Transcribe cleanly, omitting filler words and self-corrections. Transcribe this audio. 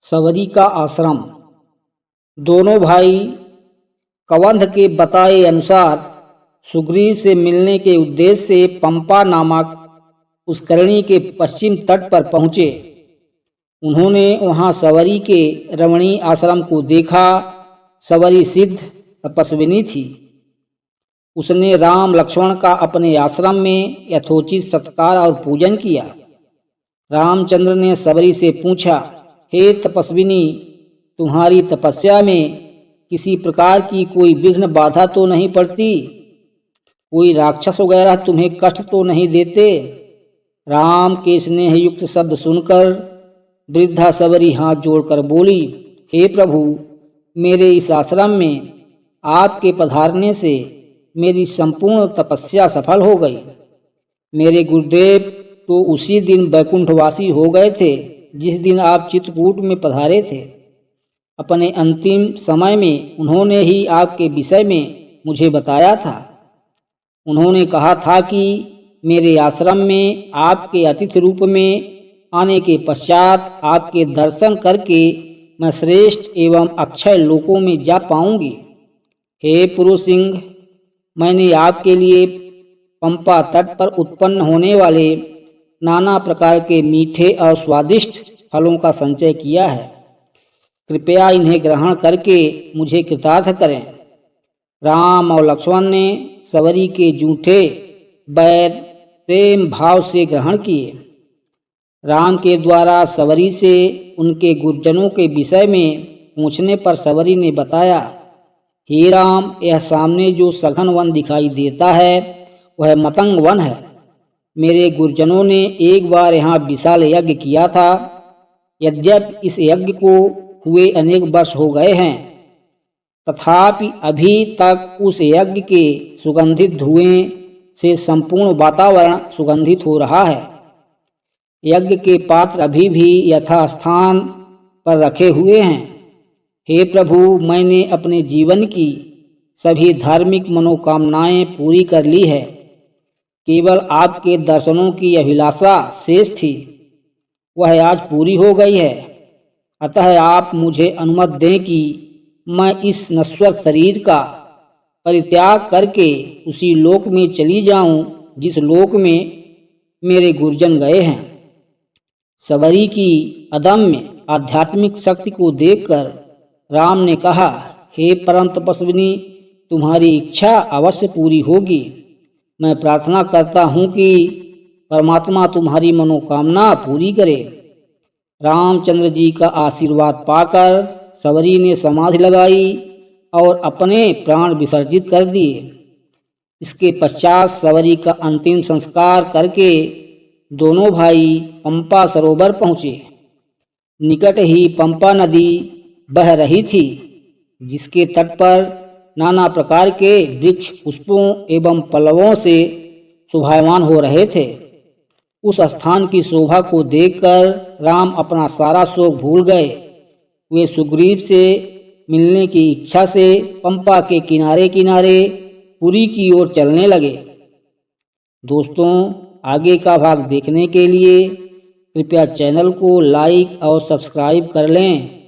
सवरी का आश्रम। दोनों भाई कबंध के बताए अनुसार सुग्रीव से मिलने के उद्देश्य से पंपा नामक पुष्करिणी के पश्चिम तट पर पहुँचे। उन्होंने वहाँ सवरी के रमणीय आश्रम को देखा। सवरी सिद्ध तपस्विनी थी। उसने राम लक्ष्मण का अपने आश्रम में यथोचित सत्कार और पूजन किया। रामचंद्र ने सवरी से पूछा, हे तपस्विनी, तुम्हारी तपस्या में किसी प्रकार की कोई विघ्न बाधा तो नहीं पड़ती? कोई राक्षस वगैरह तुम्हें कष्ट तो नहीं देते? राम के स्नेह युक्त शब्द सुनकर वृद्धा सवरी हाथ जोड़कर बोली, हे प्रभु, मेरे इस आश्रम में आपके पधारने से मेरी संपूर्ण तपस्या सफल हो गई। मेरे गुरुदेव तो उसी दिन बैकुंठवासी हो गए थे जिस दिन आप चित्रकूट में पधारे थे। अपने अंतिम समय में उन्होंने ही आपके विषय में मुझे बताया था। उन्होंने कहा था कि मेरे आश्रम में आपके अतिथि रूप में आने के पश्चात आपके दर्शन करके मैं श्रेष्ठ एवं अक्षय लोकों में जा पाऊंगी। हे पुरुष सिंह, मैंने आपके लिए पंपा तट पर उत्पन्न होने वाले नाना प्रकार के मीठे और स्वादिष्ट फलों का संचय किया है। कृपया इन्हें ग्रहण करके मुझे कृतार्थ करें। राम और लक्ष्मण ने सवरी के जूठे बैर प्रेम भाव से ग्रहण किए। राम के द्वारा सवरी से उनके गुरुजनों के विषय में पूछने पर सवरी ने बताया, हे राम, यह सामने जो सघन वन दिखाई देता है वह मतंग वन है। मेरे गुरुजनों ने एक बार यहाँ विशाल यज्ञ किया था। यद्यपि इस यज्ञ को हुए अनेक वर्ष हो गए हैं, तथापि अभी तक उस यज्ञ के सुगंधित धुएं से संपूर्ण वातावरण सुगंधित हो रहा है। यज्ञ के पात्र अभी भी यथास्थान पर रखे हुए हैं। हे प्रभु, मैंने अपने जीवन की सभी धार्मिक मनोकामनाएं पूरी कर ली है। केवल आपके दर्शनों की अभिलाषा शेष थी, वह आज पूरी हो गई है। अतः आप मुझे अनुमति दें कि मैं इस नश्वर शरीर का परित्याग करके उसी लोक में चली जाऊं जिस लोक में मेरे गुरुजन गए हैं। सवरी की अदम्य आध्यात्मिक शक्ति को देखकर राम ने कहा, हे परम तपस्विनी, तुम्हारी इच्छा अवश्य पूरी होगी। मैं प्रार्थना करता हूँ कि परमात्मा तुम्हारी मनोकामना पूरी करे। रामचंद्र जी का आशीर्वाद पाकर सवरी ने समाधि लगाई और अपने प्राण विसर्जित कर दिए। इसके पश्चात सवरी का अंतिम संस्कार करके दोनों भाई पंपा सरोवर पहुँचे। निकट ही पंपा नदी बह रही थी, जिसके तट पर नाना प्रकार के वृक्ष पुष्पों एवं पल्लवों से शोभायमान हो रहे थे। उस स्थान की शोभा को देखकर राम अपना सारा शोक भूल गए। वे सुग्रीव से मिलने की इच्छा से पंपा के किनारे किनारे पुरी की ओर चलने लगे। दोस्तों, आगे का भाग देखने के लिए कृपया चैनल को लाइक और सब्सक्राइब कर लें।